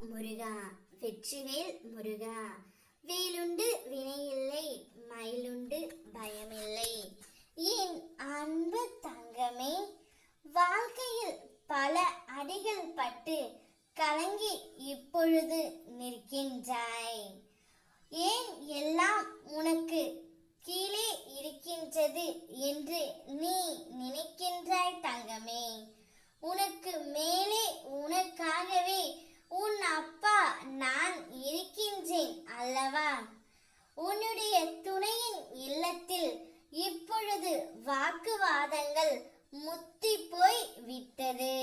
முருகா வெற்றிவேல் முருகா. வேலுண்டு வினையில்லை, மயிலுண்டு பயமில்லை. என் அன்பு தங்கமே, வாழ்க்கையில் பல அடிகள் பட்டு கலங்கி இப்பொழுது நிற்கின்றாய். ஏன் எல்லாம் உனக்கு கீழே இருக்கின்றது என்று நீ நினைக்கின்றாய் தங்கமே. உனக்கு மேலே உனக்காகவே உன் அப்பா நான் இருக்கின்றேன் அல்லவா. உன்னுடைய துணையின் இல்லத்தில் இப்பொழுது வாக்குவாதங்கள் முத்தி போய் விட்டது.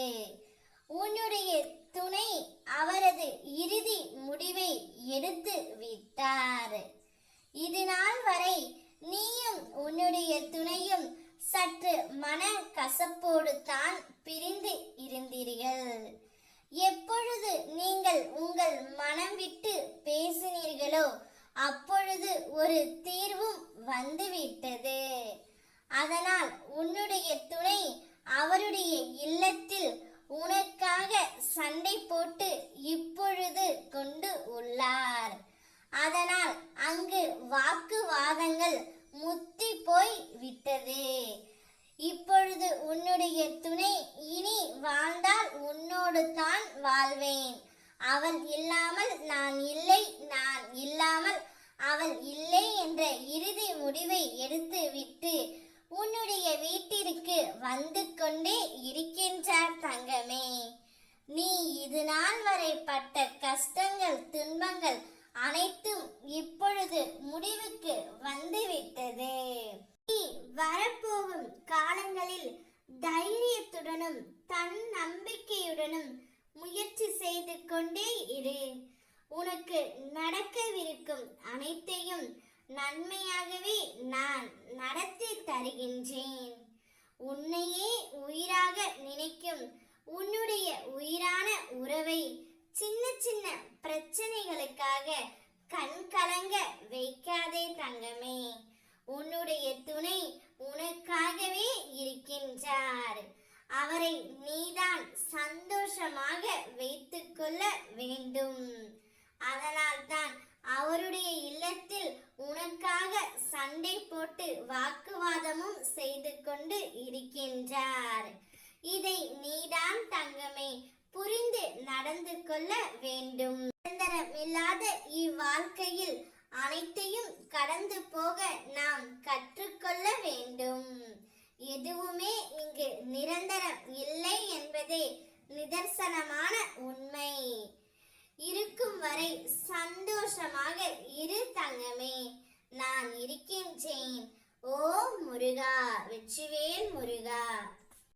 உன்னுடைய துணை அவரது இறுதி முடிவை எடுத்து விட்டார். இது நாள் வரை நீயும் உன்னுடைய துணையும் சற்று மன கசப்போடு தான் பிரிந்து இருந்தீர்கள். எப்பொழுது நீங்கள் உங்கள் மனம் விட்டு பேசினீர்களோ அப்பொழுது ஒரு தீர்வும் வந்துவிட்டது. அதனால் உன்னுடைய துணை அவருடைய இல்லத்தில் உனக்காக சண்டை போட்டு இப்பொழுது கொண்டு உள்ளார். அதனால் அங்கு வாக்குவாதங்கள் முத்தி போய் விட்டது. இப்பொழுது உன்னுடைய துணை இனி வாழ்ந்தால் உன்னோடு தான் வாழ்வேன், அவள் இல்லாமல் நான் இல்லை, நான் இல்லாமல் அவள் இல்லை என்ற இறுதி முடிவை எடுத்து விட்டு உன்னுடைய வீட்டிற்கு வந்து கொண்டே இருக்கின்றார் தங்கமே. நீ இது நாள் வரை பட்ட கஷ்டங்கள் துன்பங்கள் அனைத்தும் இப்பொழுது முடிவுக்கு வந்துவிட்டது. நீ வரப்போகும் காலங்களில் தைரியத்துடனும் தன் நம்பிக்கையுடனும் முயற்சி செய்து கொண்டே இரு. உனக்கு நடக்கவிருக்கும் அனைத்தையும் நன்மையாகவே நான் நடத்தி தருகின்றேன். உன்னையே உயிராக நினைக்கும் உன்னுடைய உயிரான உறவை சின்ன சின்ன பிரச்சனைகளுக்காக கண் கலங்க வைக்காதே தங்கமே. உன்னுடைய துணை உனக்காகவே இருக்கின்றார். அவரை நீதான் சந்தோஷமாக வைத்துக் கொள்ள வேண்டும். அதனால்தான் அவருடைய இல்லத்தில் உனக்காக சண்டை போட்டு வாக்குவாதமும் செய்து கொண்டு இருக்கின்றார். இதை நீதான் தங்கமே புரிந்து நடந்து கொள்ள வேண்டும். நிரந்தரம் இல்லாத இவ்வாழ்க்கையில் அனைத்தையும் கடந்து போக நாம் கற்றுக்கொள்ள வேண்டும். எதுவுமே இங்கு நிரந்தரம் இல்லை என்பதே நிதர்சனமான உண்மை. இருக்கும் வரை சந்தோஷமாக இரு தங்கமே, நான் இருக்கின்றேன். ஓ முருகா, வெற்றிவேல் முருகா.